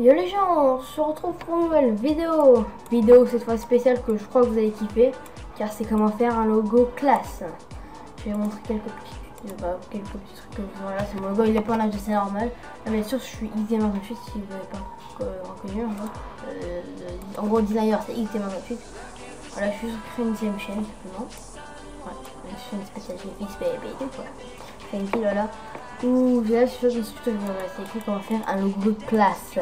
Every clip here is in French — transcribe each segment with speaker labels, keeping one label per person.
Speaker 1: Yo les gens, on se retrouve pour une nouvelle vidéo. Vidéo cette fois spéciale que je crois que vous allez kiffer, car c'est comment faire un logo classe. Je vais vous montrer quelques petits trucs que vous voilà, c'est mon logo, il est pas en âge, c'est normal. Là, bien sûr, je suis XD28 si vous n'avez pas reconnu. En gros, designer c'est XD28. Voilà, je suis sur une deuxième chaîne simplement. Ouais, une chaîne spéciale GFX baby. Voilà. C'est une fille là. Où là, je suis c'est écrit comment faire un logo classe.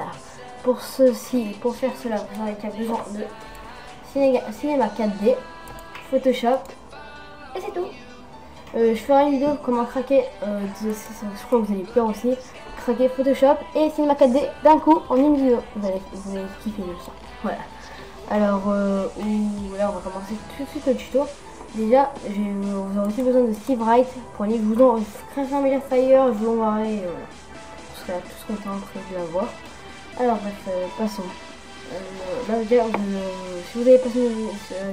Speaker 1: Pour faire cela, vous aurez besoin de Cinema 4D, Photoshop, et c'est tout. Je ferai une vidéo comment craquer, je crois que vous allez peur aussi, craquer Photoshop et Cinema 4D d'un coup en une vidéo. Vous allez kiffer le son. Voilà. Alors, là on va commencer tout de suite le tuto. Déjà, vous aurez aussi besoin de Steve Wright pour aller vous en Crash Media Fire, je vous enverrai tout ce qu'on est en train de voir. Alors bref, passons. Là déjà, si vous avez passé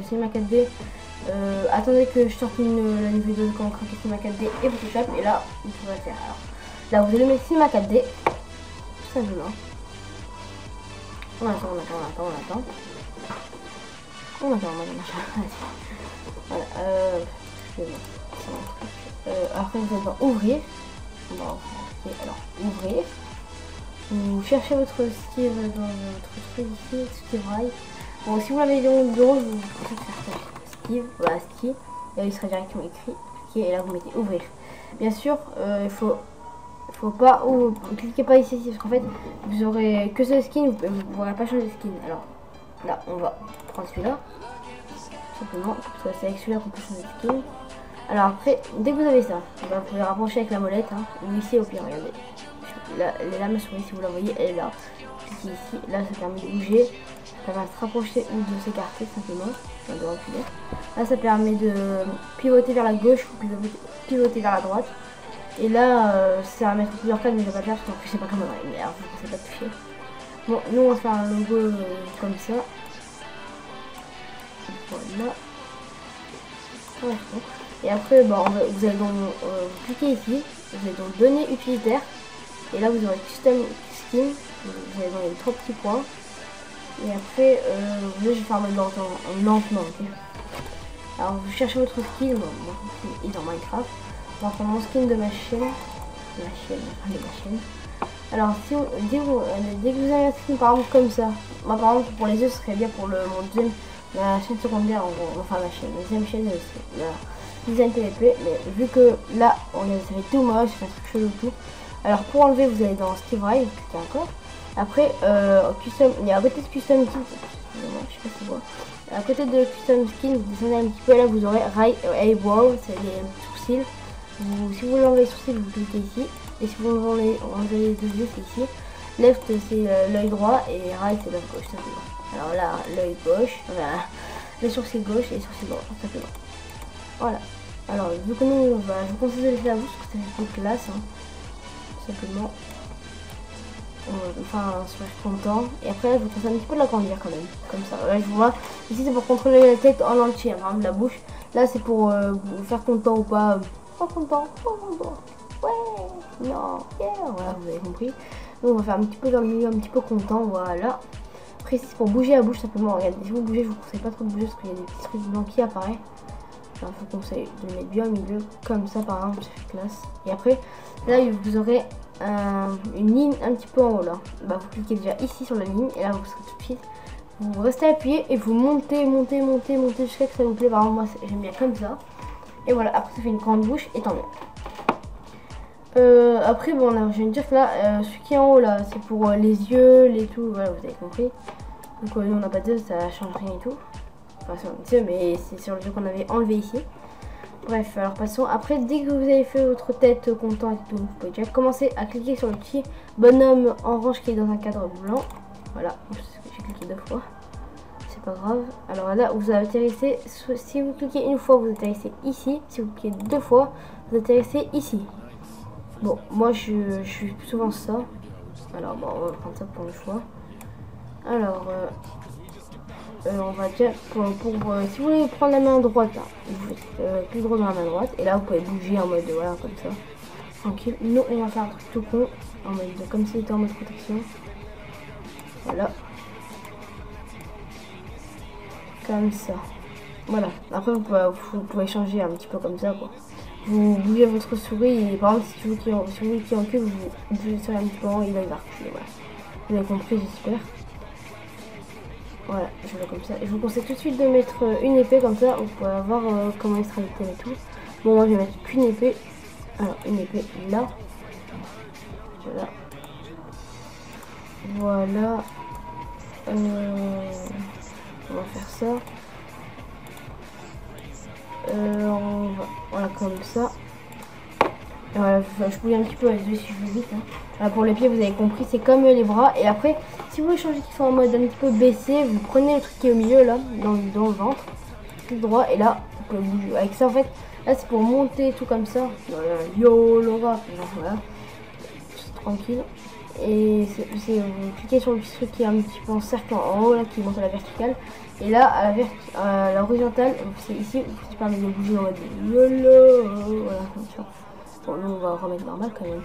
Speaker 1: Cinema 4D, attendez que je sorte la nouvelle vidéo de comment craquer Cinema 4D et Photoshop, et là vous pourrez le faire. Alors là vous allez mettre Cinema 4D, tout simplement. On attend. Voilà, après vous allez dans ouvrir. On va cliquer, alors ouvrir. Vous cherchez votre Steve dans votre truc ici, Steve Wright. Bon, si vous l'avez dans le bureau, vous pouvez faire Steve, voilà Steve, et là il sera directement écrit, cliquez, et là vous mettez ouvrir. Bien sûr, il faut pas, cliquez pas ici, parce qu'en fait vous aurez que ce skin, vous ne pourrez pas changer de skin. Alors là on va prendre celui-là, simplement, parce que c'est avec celui-là qu'on peut changer de skin. Alors après, dès que vous avez ça, vous pouvez rapprocher avec la molette, hein, ou ici au pire, regardez. Là, ma souris, si vous la voyez, elle est là. Cliquez ici, là ça permet de bouger, ça va se rapprocher ou de s'écarter simplement, de reculer. Là ça permet de pivoter vers la gauche ou pivoter vers la droite. Et là ça va mettre plusieurs cadres, mais je vais pas le faire parce que je sais pas comment on va, mais alors je ne sais pas toucher. Bon, nous on va faire un logo comme ça. Voilà. Ouais, bon. Et après, vous allez cliquer ici, vous allez donc donner utilitaire. Et là vous aurez custom skin, vous allez dans les 3 petits points. Et après, là je vais faire lentement, ok. Alors vous cherchez votre skin, il est dans Minecraft. On va prendre mon skin de ma chaîne. Alors dès que vous avez un skin par exemple comme ça, moi par exemple pour les yeux ce serait bien pour ma chaîne secondaire, en gros, enfin ma deuxième chaîne, c'est la design PVP, mais vu que là on a ça fait tout moche, ça fait un truc chelou tout. Alors pour enlever vous allez dans Steve Wright, cliquez encore. Après custom, il y a à côté de custom skin, je sais pas si vous voyez. À côté de custom skin, vous descendez un petit peu, là vous aurez eyebrow, c'est les sourcils. Si vous voulez enlever les sourcils, vous cliquez ici. Et si vous enlevez les deux yeux, c'est ici. Left c'est l'œil droit et right c'est l'œil gauche simplement. Alors là l'œil gauche, voilà, les sourcils gauche et les sourcils droit simplement. Voilà. Alors vu que nous, je vous conseille de laisser la bouche parce que c'est plus classe, hein. Simplement. Enfin, je suis content. Et après, je vous conseille un petit peu de l'agrandir quand même. Comme ça. Là, je vois. Ici, c'est pour contrôler la tête en entier. Par exemple, la bouche. Là, c'est pour vous faire content ou pas. Pas content. Ouais. Non. Yeah. Voilà, vous avez compris. Donc, on va faire un petit peu dans le milieu, un petit peu content. Voilà. Après, ici, c'est pour bouger la bouche simplement. Regardez, si vous bougez, je vous conseille pas trop de bouger parce qu'il y a des petits trucs blancs qui apparaissent. Alors, je vous conseille de le mettre bien au milieu. Comme ça, par exemple, ça fait classe. Et après, là, vous aurez une ligne un petit peu en haut là. Vous cliquez déjà ici sur la ligne et là vous serez tout de suite. Vous restez appuyé et vous montez jusqu'à que ça vous plaît. Par exemple, moi j'aime bien comme ça. Et voilà, après ça fait une grande bouche et tant mieux. Après bon, je viens de dire que là, ce qui est en haut là, c'est pour les yeux, les tout. Voilà, vous avez compris. Donc nous on n'a pas de ça change rien et tout. Enfin sur les yeux, mais c'est sur le jeu qu'on avait enlevé ici. Bref, alors passons. Après, dès que vous avez fait votre tête content et tout, vous pouvez déjà commencer à cliquer sur le petit bonhomme orange qui est dans un cadre blanc. Voilà, j'ai cliqué 2 fois. C'est pas grave. Alors là, vous atterrissez. Si vous cliquez une fois, vous atterrissez ici. Si vous cliquez 2 fois, vous atterrissez ici. Bon, moi je suis souvent ça. Alors bon, on va prendre ça pour une fois. Alors, on va déjà si vous voulez prendre la main droite, là, vous faites plus droit dans la main droite et là vous pouvez bouger en mode voilà comme ça, tranquille. Nous on va faire un truc tout con en mode comme si c'était en mode protection. Voilà. Comme ça. Voilà. Après, vous pouvez changer un petit peu comme ça, quoi. Vous bougez votre souris et par exemple, si tu veux qu'il recule, vous bougez ça un petit peu et là, il va reculer. Voilà. Vous avez compris, j'espère. Voilà, je vais comme ça. Et je vous conseille tout de suite de mettre une épée comme ça. Vous pouvez voir comment il sera l'item et tout. Bon, moi, je vais mettre qu'une épée. Alors, une épée là. Voilà. Voilà. On va faire ça. Voilà, comme ça. Et voilà, je bouge un petit peu, si je vais vite. Hein. Voilà, pour les pieds, vous avez compris, c'est comme les bras. Et après, si vous voulez changer qu'ils sont en mode un petit peu baissé, vous prenez le truc qui est au milieu, là, dans le ventre, tout droit, et là, vous pouvez bouger. Avec ça, en fait, là, c'est pour monter tout comme ça. Voilà, yo, Laura, voilà. C'est tranquille. Et vous cliquez sur le petit truc qui est un petit peu en cercle en haut, là, qui monte à la verticale. Et là, à la horizontale, c'est ici, qui permet de bouger en mode YOLO. Voilà, comme ça. Bon, nous, on va remettre normal quand même.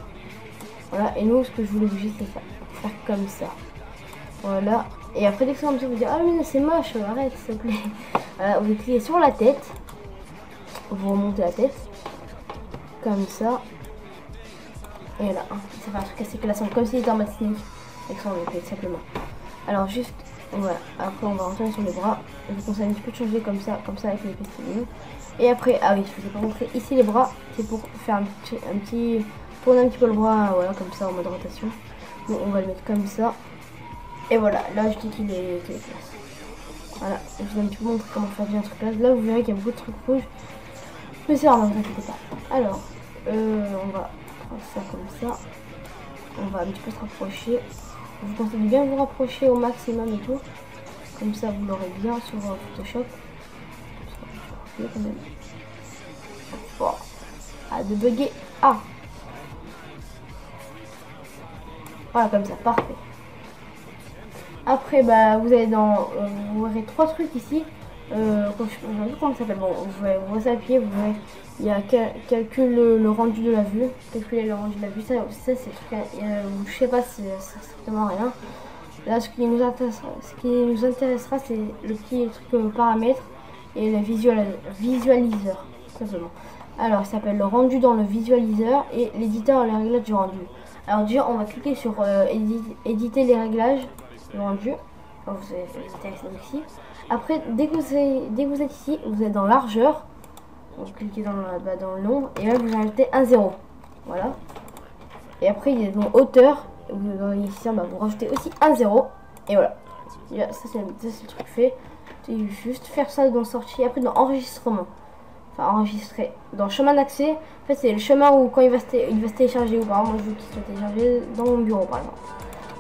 Speaker 1: Voilà, et nous, ce que je voulais bouger, c'est ça. Faire comme ça. Voilà. Et après, dès que c'est comme ça, vous dites, ah mais c'est moche, arrête, s'il te plaît. Voilà, vous cliquez sur la tête. Vous remontez la tête. Comme ça. Et là, hein, ça fait un truc assez classant, comme s'il était en mode sneak. Avec son épée, simplement. Alors, juste, voilà. Après, on va retourner sur les bras. Je vous conseille un petit peu de changer comme ça avec l'épée, c'est mieux. Et après, ah oui, je vous ai pas montré. Ici, les bras, c'est pour faire un petit. Tourner un petit peu le bras, voilà, comme ça, en mode rotation. Donc, on va le mettre comme ça. Et voilà, là, je dis qu'il est classe. Voilà, je vous ai un petit peu montré comment faire bien un truc là. Là, vous verrez qu'il y a beaucoup de trucs rouges. Mais c'est normal, ne vous inquiétez pas. Alors, on va faire ça comme ça. On va un petit peu se rapprocher. Je vous conseille de bien vous rapprocher au maximum et tout. Comme ça, vous l'aurez bien sur Photoshop. Quand même. Bon. Ah, de bugger. Ah. Voilà, comme ça, parfait. Après, bah, vous avez vous verrez trois trucs ici. Je sais pas comment ça s'appelle. Bon, vous appuyez, vous verrez. Il y a calcule le rendu de la vue. Calculer le rendu de la vue. Ça c'est le truc. Je sais pas si c'est strictement rien. Là, ce qui nous intéressera, c'est le petit truc paramètres et le visualiseur, simplement. Alors, ça s'appelle le rendu dans le visualiseur et l'éditeur les réglages du rendu. Alors déjà, on va cliquer sur éditer les réglages du rendu. Enfin, vous êtes ici. Après, dès que vous êtes ici, vous êtes dans largeur. Vous cliquez dans le nombre et là, vous ajoutez un 0. Voilà. Et après, il est dans hauteur. Ici, vous rajoutez aussi un 0. Et voilà. Ça, c'est le truc fait. Juste faire ça dans sortie. Après, dans enregistrement. Enfin, enregistrer. Dans chemin d'accès. En fait, c'est le chemin où quand il va se télécharger. Ou par exemple, moi, je veux qu'il soit téléchargé dans mon bureau, par exemple.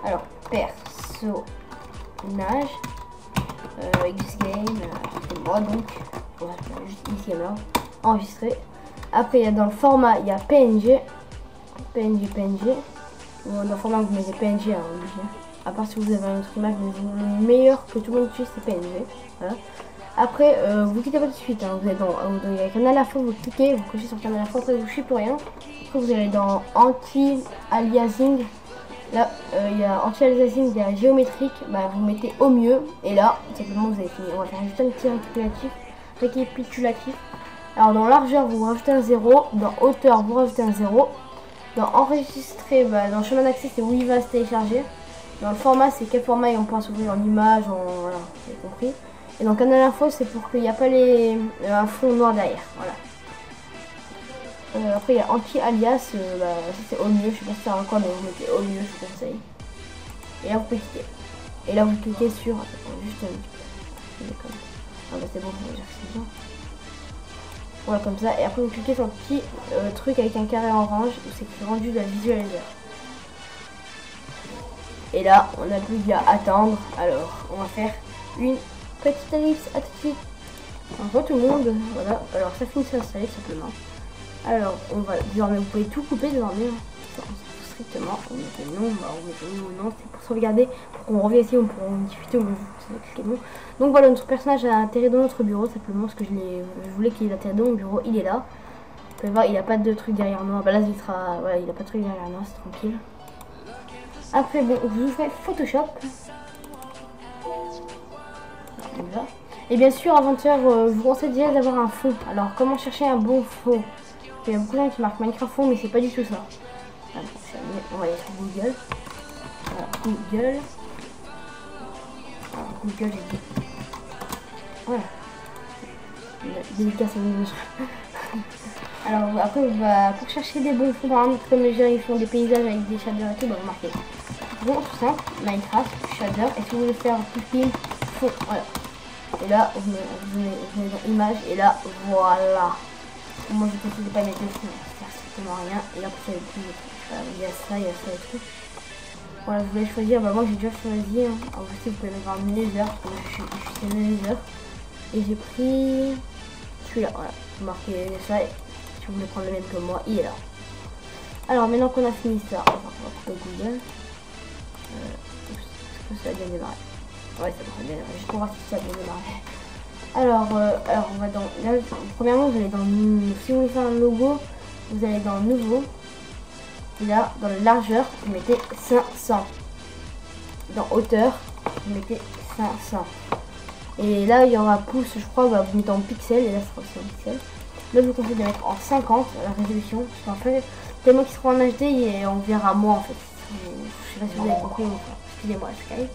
Speaker 1: Alors, personnage. Xgame. C'est moi, donc. Voilà, juste ici, là. Enregistrer. Après, il y a dans le format, il y a PNG. PNG. Dans le format, vous mettez PNG, hein, obligé. À part si vous avez une autre image, mais le meilleur que tout le monde utilise, c'est PNG. Voilà. Après, vous quittez pas tout de suite. Hein. Vous êtes il y a Canal Info, vous cliquez, vous cochez sur Canal Info, après vous ne pour rien. Après, vous allez dans anti-aliasing. Là, il y a anti-aliasing, il y a géométrique. Bah, vous mettez au mieux. Et là, simplement, vous avez fini. On va faire juste un petit récapitulatif. Alors, dans largeur, vous rajoutez un 0. Dans hauteur, vous rajoutez un 0. Dans enregistrer, dans chemin d'accès, c'est où il va se télécharger. Dans le format, c'est quel format on peut s'ouvrir en image, voilà, vous avez compris. Et dans Canal Info, c'est pour qu'il n'y a pas un fond noir derrière, voilà. Après, il y a anti-alias, ça c'est au mieux, je sais pas si c'est un quoi, mais vous mettez au mieux, je vous conseille. Et là, vous pouvez cliquer. Et là, vous cliquez sur, juste un petit peu. Ah bah c'est bon, on va dire que c'est bien. Voilà, comme ça. Et après, vous cliquez sur le petit truc avec un carré orange où c'est rendu de la visualiseur. Et là, on n'a plus qu'à attendre. Alors, on va faire une petite ellipse. À tout de suite. Bonjour tout le monde. Voilà. Alors, ça finit de s'installer simplement. Alors, on va désormais, vous pouvez tout couper désormais. Strictement. On met non, non, c'est pour sauvegarder. Pour qu'on revienne ici, on pourra discuter. Donc voilà, notre personnage a atterri dans notre bureau simplement parce que je voulais qu'il atterri dans mon bureau. Il est là. Vous pouvez voir, il n'a pas de truc derrière moi. Bah là, voilà, il n'a pas de truc derrière moi, c'est tranquille. Après, bon, je vous fais Photoshop. comme ça. Et bien sûr, avant de faire, je vous conseille déjà d'avoir un fond. Alors, comment chercher un bon fond? Il y a beaucoup de gens qui marquent Minecraft fond, mais c'est pas du tout ça. Alors, on va aller sur Google. Voilà, Google. Alors, Google, j'ai dit. Voilà. Délicat, ça me Alors, après, pour chercher des bons fonds, par exemple, comme les gens ils font des paysages avec des shaders et tout, bah, vous marquez. Bon, tout simple, Minecraft, shader, et si vous voulez faire pupille, fond, voilà. Et là, vous venez dans image, et là, voilà. Moi, je ne conseille pas mettre le fond, ça sert strictement à rien. Et après, il y a ça, il y a ça et tout. Voilà, vous voulez choisir, bah moi j'ai déjà choisi, hein. Alors aussi, vous pouvez mettre un nether, parce que moi je suis nether. Et j'ai pris celui-là, voilà. Vous marquez ça, et si vous voulez prendre le même que moi, il est là. Alors, maintenant qu'on a fini ça, on va couper Google. Est-ce que ça a bien démarré? Ouais, ça va bien démarrer. Juste pour voir si ça a bien démarré. Alors on va dans. Là, premièrement, vous allez dans. Si vous voulez faire un logo, vous allez dans Nouveau. Et là, dans la largeur, vous mettez 500. Dans Hauteur, vous mettez 500. Et là, il y aura pouce, je crois, vous mettez en pixels. Et là, ça sera aussi en pixels. Là, je vous conseille de mettre en 50 la résolution. Parce qu'en fait, tellement qu'ils seront en HD et on verra moins en fait. Je sais pas si vous avez compris ou pas. Excusez-moi, Skype.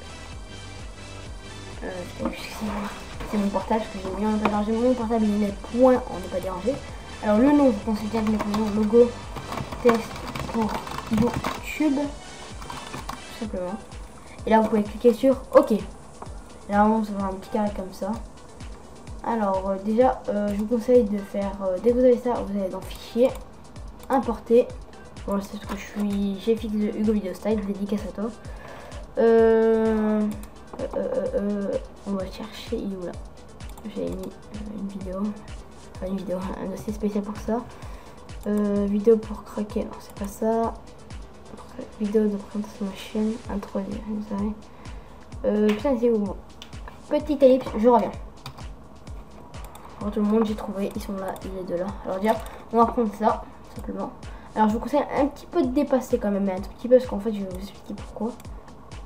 Speaker 1: C'est mon portable, parce que j'ai mis en pas dérangé. Mon portable il est point, on n'est pas dérangé. Alors le nom, je pense bien de mettre le nom logo test pour YouTube. Tout simplement. Et là vous pouvez cliquer sur OK. Là on va avoir un petit carré comme ça. Alors déjà je vous conseille de faire, dès que vous avez ça, vous allez dans Fichier, Importer. Bon c'est ce que je suis, j'ai fixé de Hugo Video Style, dédicace à toi. On va chercher, il est où là? J'ai mis une vidéo, enfin une vidéo, un dossier spécial pour ça. Vidéo pour craquer, non c'est pas ça. Vidéo de présentation de ma chaîne, introduire, vous savez. Putain c'est où bon. Petite ellipse, je reviens. Pour tout le monde j'ai trouvé, ils sont là, il est de là. Alors déjà, on va prendre ça, simplement. Alors je vous conseille un petit peu de dépasser quand même, mais un tout petit peu, parce qu'en fait je vais vous expliquer pourquoi.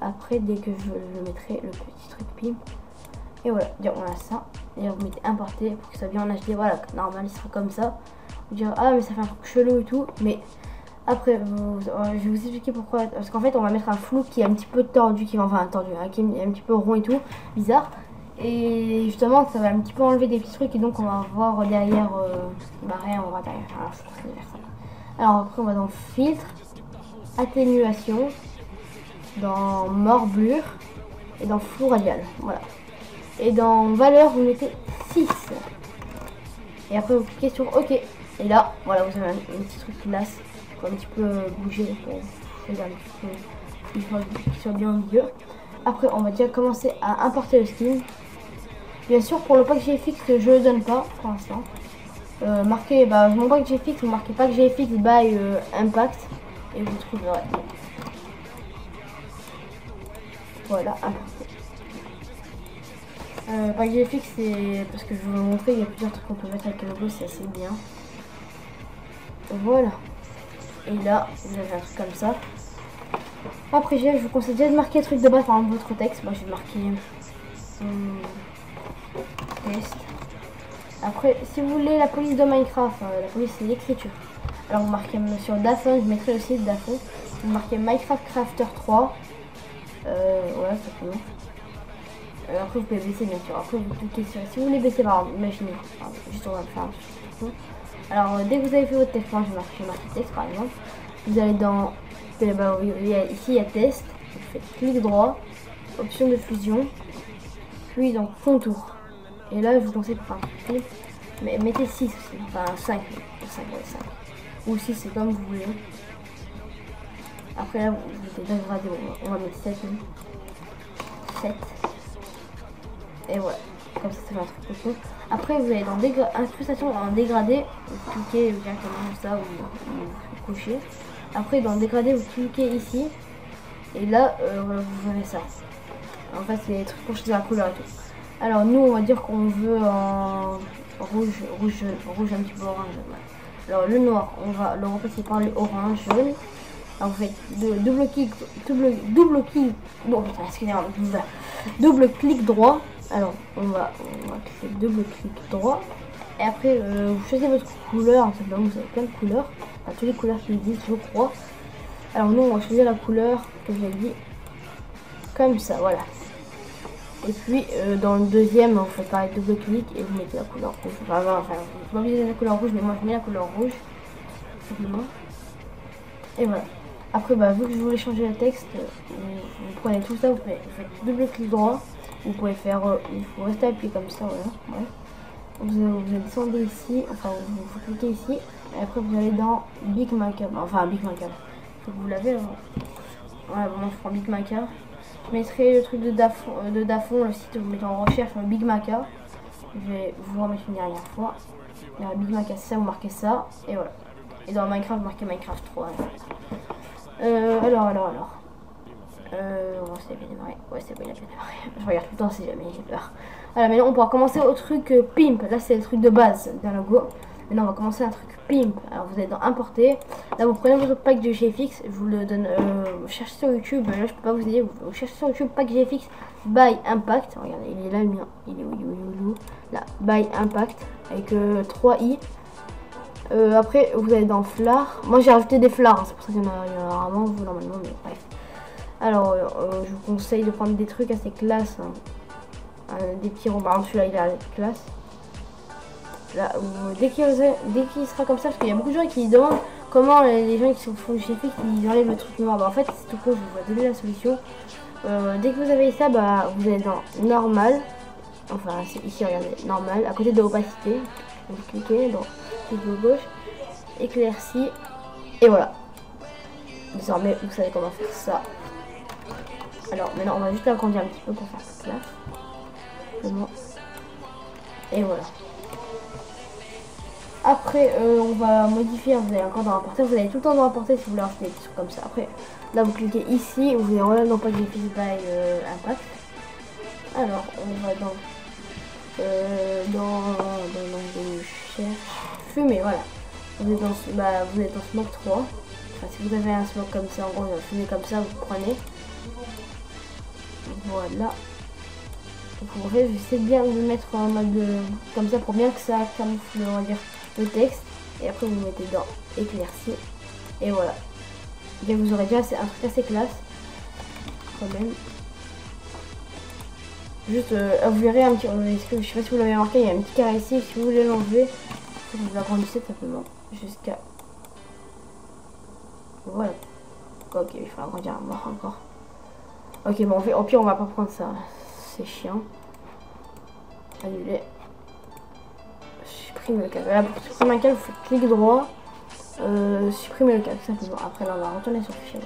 Speaker 1: Après, dès que je mettrai le petit truc pim. Et voilà, on a ça. Et vous mettez importer pour que ça soit bien en HD. Voilà, normal, il sera comme ça. Vous dire, ah, mais ça fait un truc chelou et tout. Mais après, je vais vous expliquer pourquoi. Parce qu'en fait, on va mettre un flou qui est un petit peu tordu, qui est un petit peu rond et tout. Bizarre. Et justement, ça va un petit peu enlever des petits trucs. Et donc, on va voir derrière. Bah, rien, on va derrière. Alors, je vais faire ça. Alors, après, on va dans filtre, atténuation. Dans morblure et dans flou radial, voilà. Et dans valeur vous mettez 6 et après vous cliquez sur OK et là voilà vous avez un petit truc qui lasse pour un petit peu bouger pour qu'il soit bien au milieu. Après on va déjà commencer à importer le skin. Bien sûr pour le pack GFX je le donne pas pour l'instant. Marquez mon pack GFX, vous marquez pack GFX by impact et vous trouverez. Voilà, importé. Pack GFX, c'est parce que je vais vous montrer, il y a plusieurs trucs qu'on peut mettre avec le logo, c'est assez bien. Voilà. Et là, vous avez un truc comme ça. Après, je vous conseille déjà de marquer un truc de base, par exemple votre texte. Moi, je vais marquer test. Après, si vous voulez la police de Minecraft, la police c'est l'écriture. Alors, vous marquez sur Dafon, je mettrai le site Dafon. Vous marquez Minecraft Crafter 3. Voilà, c'est bon. Après vous pouvez baisser bien sûr. Après vous cliquez sur. Si vous voulez baisser par exemple, imaginez. Juste on va le faire un petit peu. Alors dès que vous avez fait votre texte, moi je vais marquer texte par exemple. Vous allez dans. Ici il y a test. Vous faites clic droit, option de fusion, puis dans contour. Et là je vous conseille pour faire clic. Mais mettez 6 aussi. Enfin 5. 5, ouais, 5. Ou 6 c'est comme vous voulez. Après là vous mettez dégradé, on va mettre 7. 7. Et voilà, comme ça ça fait un truc cool. Après vous allez dans incrustation en dégradé, vous cliquez directement ça ou vous couchez. Après dans dégradé vous cliquez ici. Et là vous avez ça. En fait c'est les trucs pour choisir la couleur et tout. Alors nous on va dire qu'on veut en rouge un petit peu orange. Ouais. Alors le noir on va le remplacer par le orange jaune. Alors vous faites double clic, bon putain excusez-moi, double clic droit Alors on va cliquer double clic droit. Et après vous choisissez votre couleur, simplement vous avez plein de couleurs, enfin, toutes les couleurs qui existent je crois. Alors nous on va choisir la couleur que j'ai dit comme ça, voilà. Et puis dans le deuxième vous faites pareil, double clic et vous mettez la couleur rouge. Enfin vous pas obligé de la couleur rouge mais moi je mets la couleur rouge simplement. Et voilà. Après vu que je voulais changer le texte, vous prenez tout ça, vous faites double clic droit. Vous pouvez faire, il faut rester appuyé comme ça, voilà. Ouais. Vous descendez ici, enfin vous cliquez ici, et après vous allez dans Big Maker, enfin Big Maker. Faut que vous l'avez là. Voilà, bon, je prends Big Maker. Je mettrai le truc de Dafon, le site, vous mettez en recherche Big Maker. Je vais vous remettre une dernière fois. Là, Big Maker, c'est ça, vous marquez ça, et voilà. Et dans Minecraft, vous marquez Minecraft 3. Alors. C'est bien démarré. Ouais, c'est bien démarré. Je regarde tout le temps si jamais j'ai peur. Voilà, maintenant on pourra commencer au truc pimp. Là, c'est le truc de base d'un logo. Maintenant, on va commencer un truc pimp. Alors, vous êtes dans importer. Là, vous prenez votre pack de GFX. Je vous le donne. Cherchez sur YouTube. Là, je peux pas vous aider. Vous cherchez sur YouTube pack GFX by Impact. Regardez, il est là le mien. Il est où? Là, by Impact avec 3 i. Après, vous allez dans Flare. Moi, j'ai rajouté des flards. Hein, c'est pour ça qu'il y en a rarement, vous normalement, mais bref. Alors, je vous conseille de prendre des trucs assez classe. Hein. Des petits ronds. Par exemple, celui-là, il a classe. Là, dès qu'il sera comme ça, parce qu'il y a beaucoup de gens qui demandent comment les gens qui font du GFX, ils enlèvent le truc noir. En fait, c'est tout court, je vous donner la solution. Dès que vous avez ça, vous allez dans Normal. Enfin, c'est ici, regardez, Normal, à côté de opacité. Vous cliquez dans vidéo gauche, éclairci, et voilà. Désormais, vous savez comment faire ça. Alors maintenant on va juste l'agrandir un petit peu pour faire toute place. Et voilà. Après on va modifier, vous allez encore dans l'importer, vous allez tout le temps dans l'importer si vous voulez rajouter des trucs comme ça. Après là vous cliquez ici, vous allez revenir dans pas GFX by Impact. Alors on va dans fumer, voilà. Vous êtes dans smoke 3. Enfin, si vous avez un smoke comme ça, en gros fumer comme ça, vous prenez. Voilà. Donc en fait, j'essaie bien de mettre en mode comme ça pour bien que ça camoufle, on va dire, le texte. Et après vous mettez dans éclairci. Et voilà. Et vous aurez déjà un truc assez classe. Quand même. Juste, vous verrez un petit. Je sais pas si vous l'avez remarqué, il y a un petit carré ici. Si vous voulez l'enlever, vous l'agrandissez simplement jusqu'à. Voilà. Ok, il faut agrandir à mort encore. Ok, bon, au pire, on va pas prendre ça. C'est chiant. Annuler. Supprimer le câble. Là, pour supprimer un câble, vous faites clic droit. Supprimer le câble, simplement. Après, là, on va retourner sur le fichier.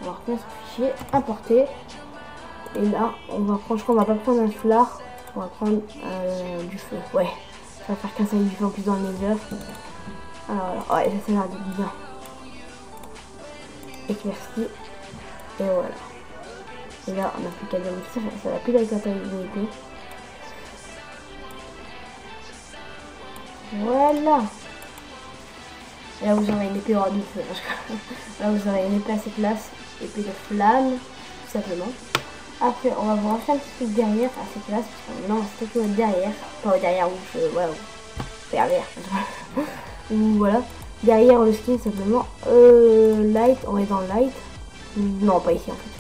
Speaker 1: On va retourner sur le fichier, importer. Et là, on va prendre, je crois, on va pas prendre un flare. On va prendre du feu. Ouais. Ça va faire qu'un seul du feu en plus dans les œufs. Alors, ouais, ça a l'air de bien. Éclairci. Et voilà. Et là, on n'a plus qu'à dire ça va plus avec la taillabilité. Voilà. Et là, vous aurez une épée hors du feu. Là, vous aurez une épée assez classe. Épée de flamme, tout simplement. Après, on va vous racheter un petit truc derrière, assez classe. Parce que maintenant, on va se derrière. Pas derrière, voilà. Derrière. Ou voilà. Derrière le skin, simplement. Light, on est dans light. Non, pas ici en fait.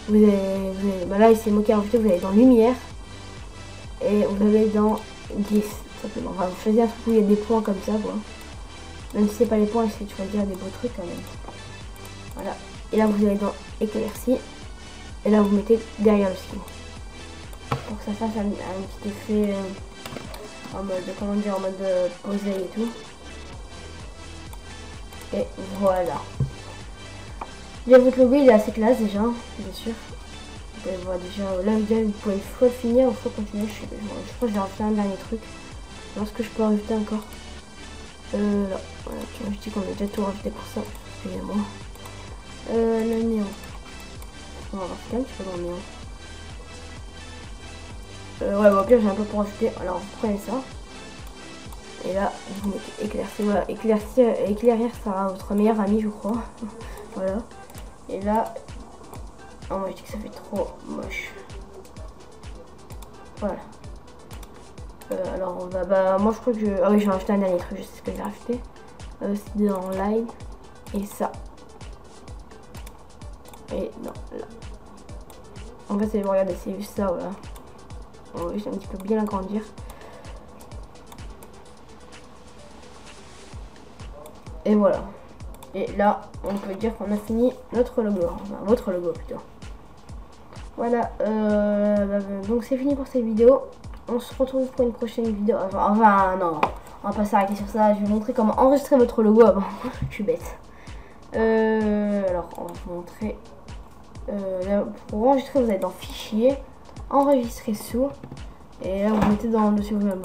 Speaker 1: Vous avez là c'est moqué rajouté, vous allez dans lumière et vous allez dans 10 simplement. Enfin, vous choisissez un truc où il y a des points comme ça quoi. Même si c'est pas les points, essayez de choisir des beaux trucs quand même. Voilà. Et là vous allez dans éclairci et là vous mettez derrière le skin. Pour que ça fasse un petit effet en mode, comment dire, en mode posé et tout. Et voilà. Déjà votre logo il est assez classe déjà, bien sûr. Vous pouvez voir déjà, là vous pouvez soit finir ou soit continuer. Je crois que je vais rajouter un dernier truc. Alors ce que je peux rajouter encore. Là, voilà, tu vois, je dis qu'on a déjà tout rajouté pour ça. Excusez-moi. Le néon. On va rajouter un petit peu dans le néon. Ouais, au pire j'ai un peu pour rajouter. Alors vous prenez ça. Et là vous mettez éclairci. Voilà, éclairir sera votre meilleur ami je crois. Voilà. Et là, oh moi je dis que ça fait trop moche. Voilà. Alors moi je crois que ah oui, je vais rajouter un dernier truc, je sais ce que je vais rajouter. C'est dans Line et ça. Et non, là. En fait, regardez, c'est juste ça, voilà. On va juste un petit peu bien l'agrandir. Et voilà. Et là, on peut dire qu'on a fini notre logo, enfin votre logo plutôt. Voilà, donc c'est fini pour cette vidéo. On se retrouve pour une prochaine vidéo. Enfin non, on va pas s'arrêter sur ça. Je vais vous montrer comment enregistrer votre logo avant. Je suis bête. Alors, on va vous montrer. Là, pour enregistrer, vous allez dans Fichier, Enregistrer sous. Et là, vous mettez dans le dessus vous-même.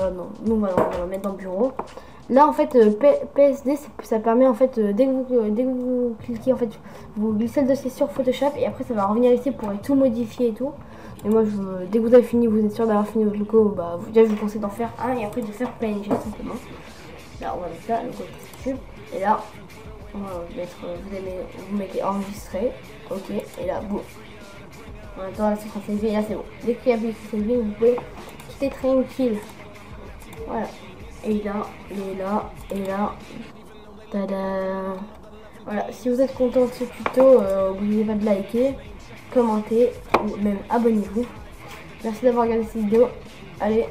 Speaker 1: Nous, on va mettre dans le bureau. Là, en fait, PSD, ça permet, en fait, dès que vous cliquez, en fait, vous glissez le dossier sur Photoshop et après, ça va revenir ici pour tout modifier et tout. Et moi, dès que vous avez fini, vous êtes sûr d'avoir fini votre logo, bah, déjà, je vous conseille d'en faire un et après de faire PNG simplement. Là, on va mettre ça, le côté tube. Et là, on va mettre, vous mettez enregistrer, ok, et là, boum. En attendant, là, c'est s'élever, et là, c'est bon. Dès qu'il y a plus de s'élever, vous pouvez quitter tranquille. Voilà. Et là, et là, et là. Tada! Voilà, si vous êtes content de ce tuto, n'oubliez pas de liker, commenter ou même abonnez-vous. Merci d'avoir regardé cette vidéo. Allez,